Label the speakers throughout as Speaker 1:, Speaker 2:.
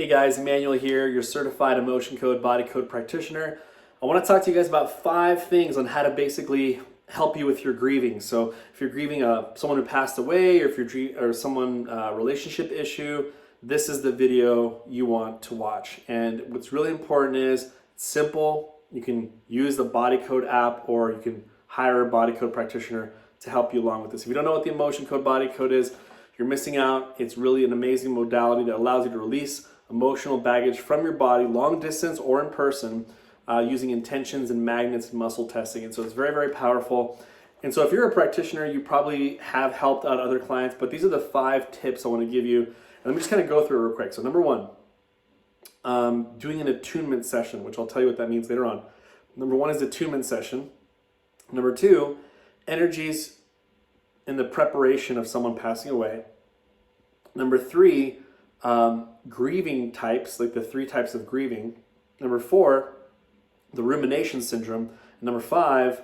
Speaker 1: Hey guys, Emmanuel here, your certified emotion code, body code practitioner. I want to talk to you guys about 5 things on how to basically help you with your grieving. So if you're grieving someone who passed away, or if you're someone relationship issue, this is the video you want to watch. And what's really important is it's simple. You can use the body code app, or you can hire a body code practitioner to help you along with this. If you don't know what the emotion code body code is, you're missing out. It's really an amazing modality that allows you to release emotional baggage from your body, long distance or in person, using intentions and magnets and muscle testing. And so it's very, very powerful. And so if you're a practitioner, you probably have helped out other clients, but these are the 5 tips I want to give you. And let me just kind of go through it real quick. So number 1, doing an attunement session, which I'll tell you what that means later on. Number 1 is attunement session. Number 2, energies in the preparation of someone passing away. Number 3, grieving types, like the 3 types of grieving. Number 4, the rumination syndrome. And number 5,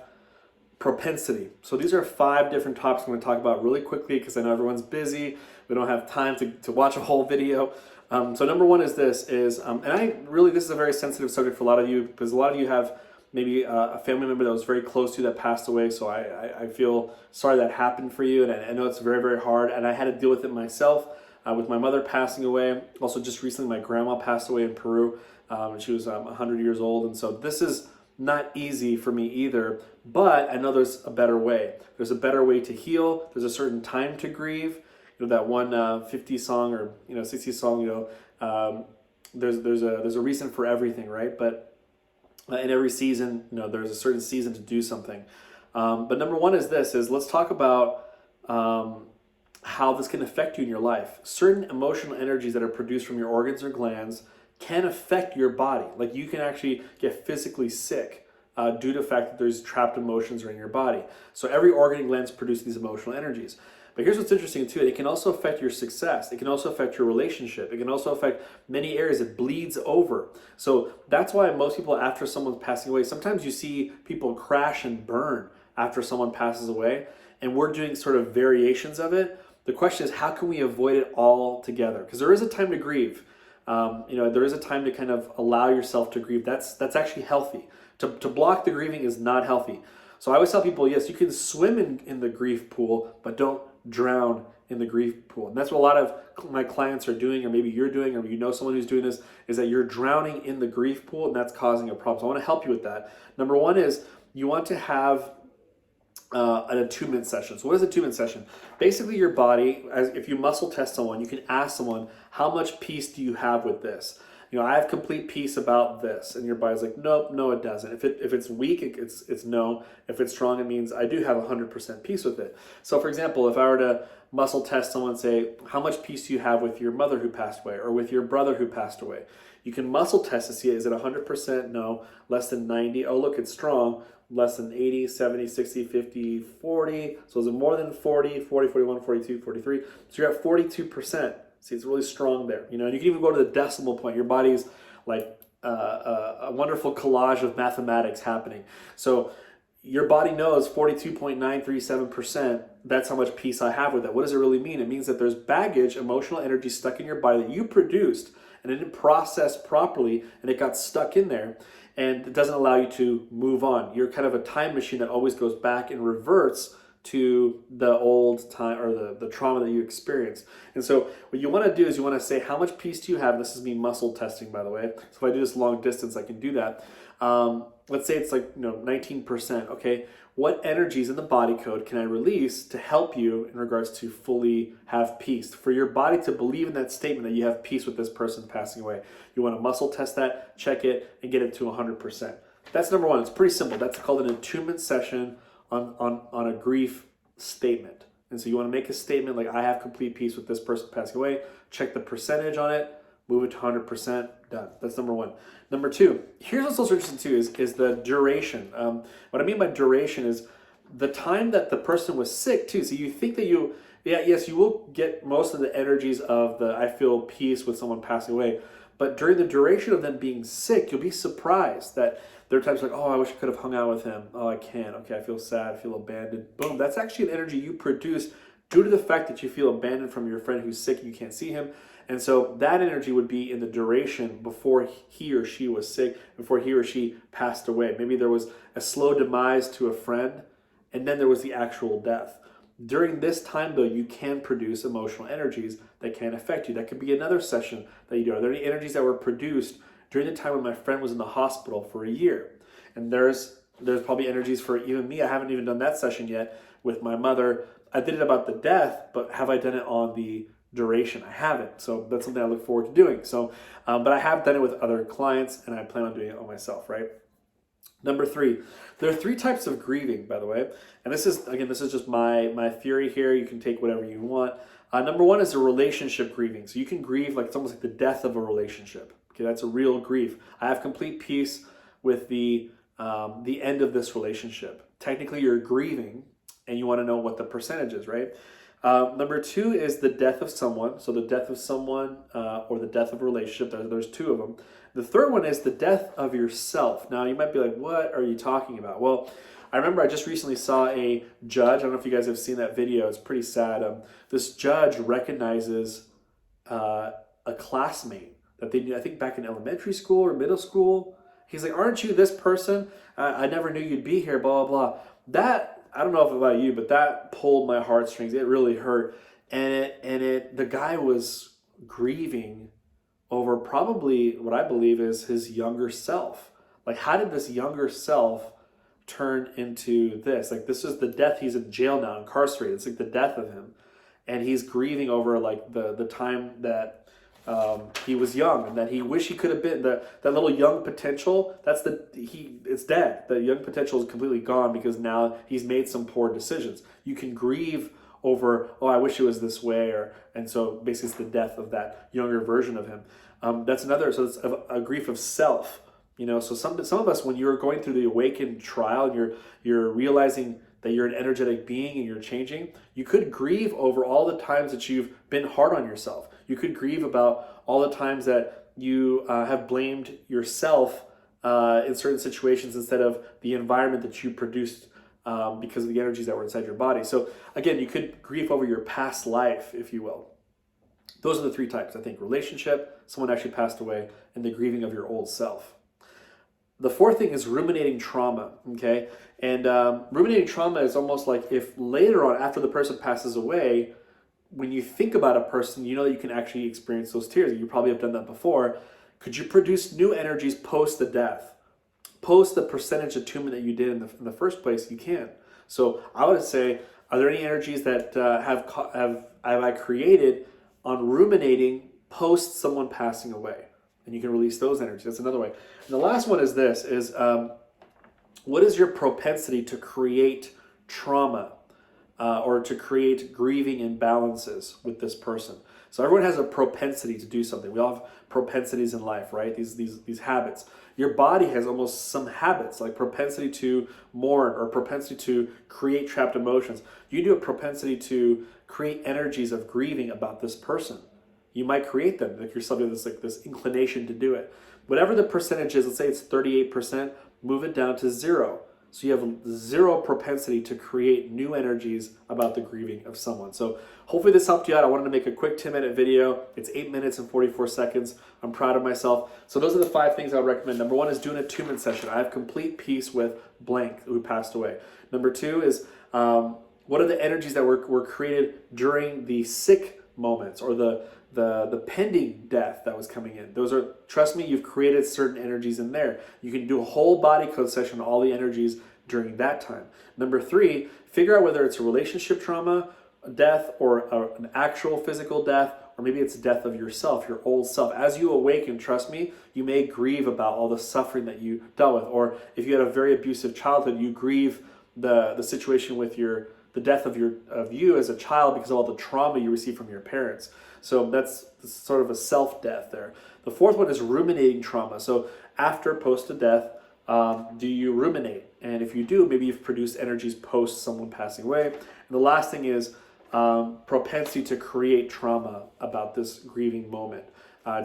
Speaker 1: propensity. So these are 5 different topics I'm going to talk about really quickly because I know everyone's busy. We don't have time to watch a whole video. So number 1 is this, this is a very sensitive subject for a lot of you, because a lot of you have maybe a family member that was very close to you that passed away. So I feel sorry that happened for you, and I know it's very, very hard, and I had to deal with it myself. With my mother passing away. Also just recently my grandma passed away in Peru, and she was 100 years old, and so this is not easy for me either, but I know there's a better way. There's a better way to heal. There's a certain time to grieve. You know, that one 50 song or 60 song, there's a reason for everything, right? But in every season, there's a certain season to do something. But number 1 is let's talk about how this can affect you in your life. Certain emotional energies that are produced from your organs or glands can affect your body. Like, you can actually get physically sick due to the fact that there's trapped emotions in your body. So every organ and gland produces these emotional energies. But here's what's interesting too, it can also affect your success. It can also affect your relationship. It can also affect many areas. It bleeds over. So that's why most people, after someone's passing away, sometimes you see people crash and burn after someone passes away, and we're doing sort of variations of it. The question is, how can we avoid it all together? Because there is a time to grieve. There is a time to kind of allow yourself to grieve. That's actually healthy. To block the grieving is not healthy. So I always tell people, yes, you can swim in the grief pool, but don't drown in the grief pool. And that's what a lot of my clients are doing, or maybe you're doing, or someone who's doing this, is that you're drowning in the grief pool, and that's causing a problem. So I want to help you with that. Number 1 is you want to have an attunement session. So what is an attunement session? Basically, your body, if you muscle test someone, you can ask someone, how much peace do you have with this? I have complete peace about this. And your body's like, nope, no, it doesn't. If it's weak, it's no. If it's strong, it means I do have 100% peace with it. So for example, if I were to muscle test someone, say, how much peace do you have with your mother who passed away, or with your brother who passed away? You can muscle test to see, is it 100%? No. Less than 90? Oh, look, it's strong. Less than 80, 70, 60, 50, 40. So is it more than 40, 40, 41, 42, 43? So you're at 42%. See, it's really strong there. And you can even go to the decimal point. Your body's like a wonderful collage of mathematics happening. So your body knows 42.937%, that's how much peace I have with it. What does it really mean? It means that there's baggage, emotional energy stuck in your body that you produced, and it didn't process properly, and it got stuck in there, and it doesn't allow you to move on. You're kind of a time machine that always goes back and reverts to the old time, or the trauma that you experienced. And so what you want to do is you want to say, how much peace do you have? This is me muscle testing, by the way. So if I do this long distance, I can do that. Let's say it's like 19%. Okay, what energies in the body code can I release to help you in regards to fully have peace? For your body to believe in that statement that you have peace with this person passing away, you want to muscle test that, check it, and get it to 100%. That's number 1. It's pretty simple. That's called an attunement session on a grief statement. And so you want to make a statement like, I have complete peace with this person passing away. Check the percentage on it, move it to 100%, done. That's number 1. Number 2, here's what's also interesting too, is the duration. What I mean by duration is the time that the person was sick too. So you think that you will get most of the energies of the I feel peace with someone passing away, but during the duration of them being sick, you'll be surprised that there are times like, oh, I wish I could have hung out with him. Oh, I can't. Okay, I feel sad. I feel abandoned. Boom. That's actually an energy you produce due to the fact that you feel abandoned from your friend who's sick and you can't see him. And so that energy would be in the duration before he or she was sick, before he or she passed away. Maybe there was a slow demise to a friend, and then there was the actual death. During this time, though, you can produce emotional energies that can affect you. That could be another session that you do. Are there any energies that were produced during the time when my friend was in the hospital for a year? And there's probably energies for even me. I haven't even done that session yet with my mother. I did it about the death, but have I done it on the duration? I haven't. So that's something I look forward to doing. So, but I have done it with other clients, and I plan on doing it on myself, right? Number 3, there are 3 types of grieving, by the way. And this is just my theory here. You can take whatever you want. Number 1 is a relationship grieving. So you can grieve like it's almost like the death of a relationship. Okay, that's a real grief. I have complete peace with the end of this relationship. Technically, you're grieving, and you want to know what the percentage is, right? Number 2 is the death of someone. So the death of someone or the death of a relationship. There's 2 of them. The third one is the death of yourself. Now, you might be like, what are you talking about? Well, I remember I just recently saw a judge. I don't know if you guys have seen that video. It's pretty sad. This judge recognizes a classmate that they knew, I think back in elementary school or middle school. He's like, aren't you this person? I never knew you'd be here, blah, blah, blah. That, I don't know if about you, but that pulled my heartstrings. It really hurt. And the guy was grieving over probably what I believe is his younger self. Like, how did this younger self turn into this? Like, this is the death. He's in jail now, incarcerated. It's like the death of him. And he's grieving over like the time that he was young and that he wish he could have been that little young potential. It's dead. The young potential is completely gone because now he's made some poor decisions. You can grieve over, oh, I wish it was this way, and so basically it's the death of that younger version of him. That's another. So it's a grief of self. So some of us, when you're going through the awakened trial and you're realizing that you're an energetic being and you're changing, you could grieve over all the times that you've been hard on yourself. You could grieve about all the times that you have blamed yourself in certain situations instead of the environment that you produced because of the energies that were inside your body. So again, you could grieve over your past life, if you will. Those are the 3 types, I think. Relationship, someone actually passed away, and the grieving of your old self. The 4th thing is ruminating trauma, okay? And ruminating trauma is almost like if later on, after the person passes away, when you think about a person, you know that you can actually experience those tears. You probably have done that before. Could you produce new energies post the death? Post the percentage attunement that you did in the first place, you can. So I would say, are there any energies that have I created on ruminating post someone passing away? And you can release those energies. That's another way. And the last one is this, what is your propensity to create trauma or to create grieving imbalances with this person? So everyone has a propensity to do something. We all have propensities in life, right? These habits. Your body has almost some habits, like propensity to mourn or propensity to create trapped emotions. You do a propensity to create energies of grieving about this person. You might create them, like you're something that's like this inclination to do it. Whatever the percentage is, let's say it's 38%, move it down to 0. So you have 0 propensity to create new energies about the grieving of someone. So hopefully this helped you out. I wanted to make a quick 10-minute video. It's 8 minutes and 44 seconds. I'm proud of myself. So those are the 5 things I would recommend. Number 1 is doing an attunement session. I have complete peace with blank who passed away. Number 2 is what are the energies that were created during the sick moments or the pending death that was coming in. Those are, trust me, you've created certain energies in there. You can do a whole body code session on all the energies during that time. Number 3, figure out whether it's a relationship trauma, death, or an actual physical death, or maybe it's death of yourself, your old self. As you awaken, trust me, you may grieve about all the suffering that you dealt with. Or if you had a very abusive childhood, you grieve the situation with the death of you as a child because of all the trauma you received from your parents. So that's sort of a self-death there. The 4th one is ruminating trauma. So after post-death, do you ruminate? And if you do, maybe you've produced energies post someone passing away. And the last thing is propensity to create trauma about this grieving moment.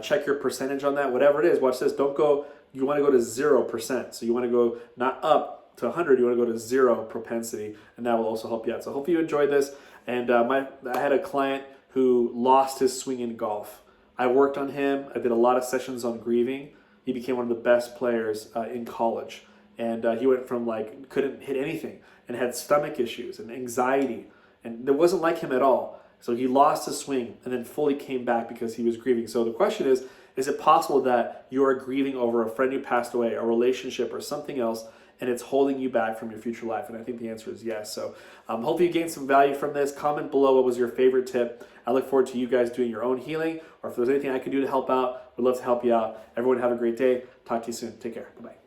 Speaker 1: Check your percentage on that, whatever it is. Watch this. You want to go to 0%. So you want to go not up to 100, you want to go to 0 propensity, and that will also help you out. So hopefully you enjoyed this. And I had a client who lost his swing in golf. I worked on him. I did a lot of sessions on grieving. He became one of the best players in college. And he went from like, couldn't hit anything and had stomach issues and anxiety. And it wasn't like him at all. So he lost his swing and then fully came back because he was grieving. So the question is it possible that you are grieving over a friend who passed away, a relationship, or something else, and it's holding you back from your future life? And I think the answer is yes. So hopefully you gained some value from this. Comment below what was your favorite tip. I look forward to you guys doing your own healing, or if there's anything I can do to help out, we'd love to help you out. Everyone have a great day. Talk to you soon. Take care. Bye-bye.